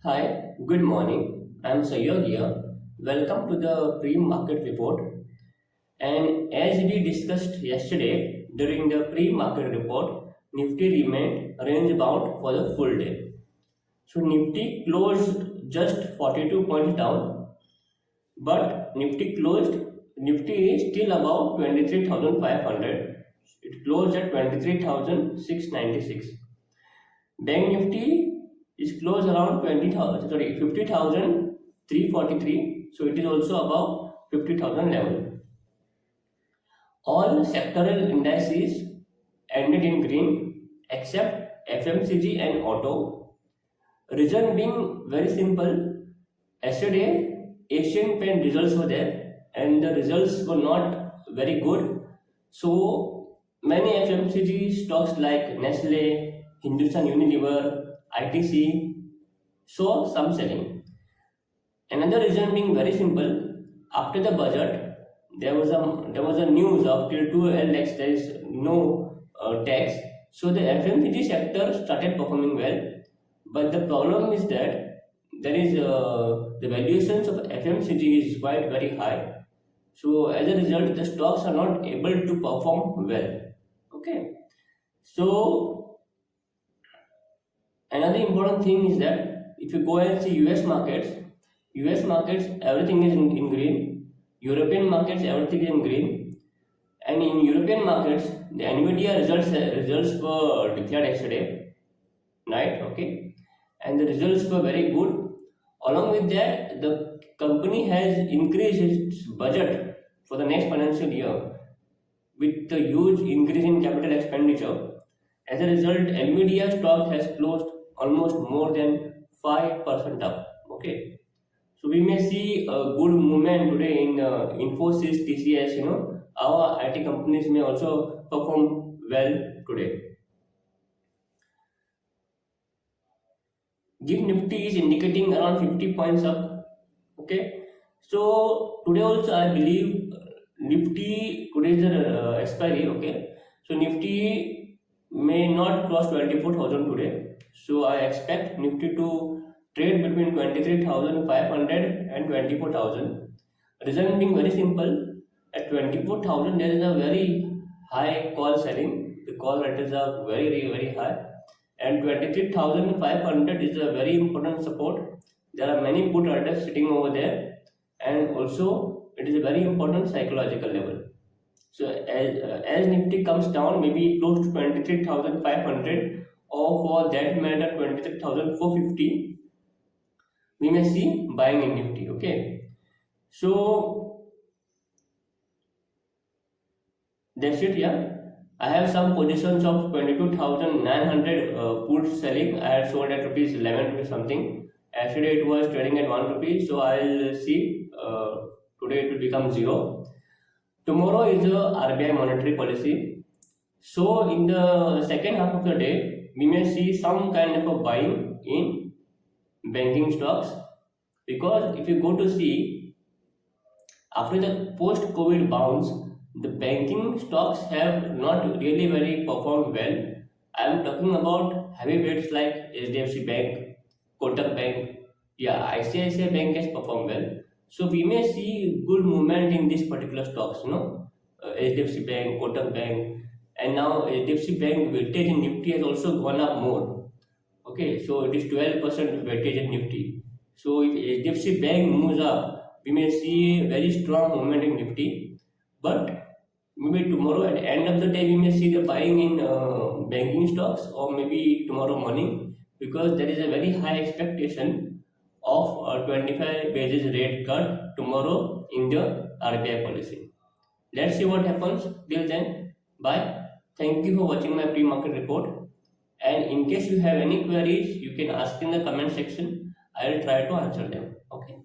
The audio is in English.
Hi, good morning. I'm Sayog here. Welcome to the pre-market report. And as we discussed yesterday during the pre-market report, Nifty remained range bound for the full day. So Nifty closed just 42 points down, but Nifty is still above 23,500. It closed at 23,696. Bank Nifty is close around 20,000, sorry, 50,343. So it is also above 50,000 level. All sectoral indices ended in green except FMCG and auto. Reason being very simple. Yesterday, Asian Paint results were there and the results were not very good. So many FMCG stocks like Nestle, Hindustan Unilever, ITC saw some selling. Another reason being very simple. After the budget, there was a news of till 2LX there is no tax. So the FMCG sector started performing well. But the problem is that there is the valuations of FMCG is quite very high. So as a result, the stocks are not able to perform well. Okay. So another important thing is that if you go and see US markets everything is in green. European markets everything is in green. And in European markets, the Nvidia results were declared yesterday night. Okay, and the results were very good. Along with that, the company has increased its budget for the next financial year with the huge increase in capital expenditure. As a result, Nvidia stock has closed almost more than 5% up. Okay, so we may see a good movement today in Infosys, TCS. Our IT companies may also perform well today. GIG Nifty is indicating around 50 points up. Okay, so today also I believe Nifty today is the expiry. Okay, so Nifty may not cross 24,000 today. So I expect Nifty to trade between 23,500 and 24,000. Reason being very simple. At 24,000 there is a very high call selling. The call rates are very high, and 23,500 is a very important support. There are many put orders sitting over there, and also it is a very important psychological level. So as Nifty comes down, maybe close to 23,500, or for that matter 23,450, we may see buying in Nifty. Okay, so that's it. Yeah, I have some positions of 22,900 put selling. I had sold at rupees 11 rupees something. Yesterday it was trading at 1 rupee, so I'll see. Today it will become zero. Tomorrow is a RBI monetary policy. So in the second half of the day, we may see some kind of a buying in banking stocks, because if you go to see after the post-COVID bounce, the banking stocks have not really very performed well. I am talking about heavyweights like HDFC Bank, Kotak Bank, yeah, ICICI Bank has performed well. So we may see good movement in these particular stocks, HDFC Bank, Kotak Bank, and now HDFC Bank weightage in Nifty has also gone up more. Okay, so it is 12% weightage in Nifty. So if HDFC Bank moves up, we may see very strong movement in Nifty. But maybe tomorrow at the end of the day, we may see the buying in banking stocks, or maybe tomorrow morning, because there is a very high expectation of a 25 basis rate cut tomorrow in the RBI policy. Let's see what happens. Till then, bye. Thank you for watching my pre-market report. And in case you have any queries, you can ask in the comment section. I will try to answer them. Okay.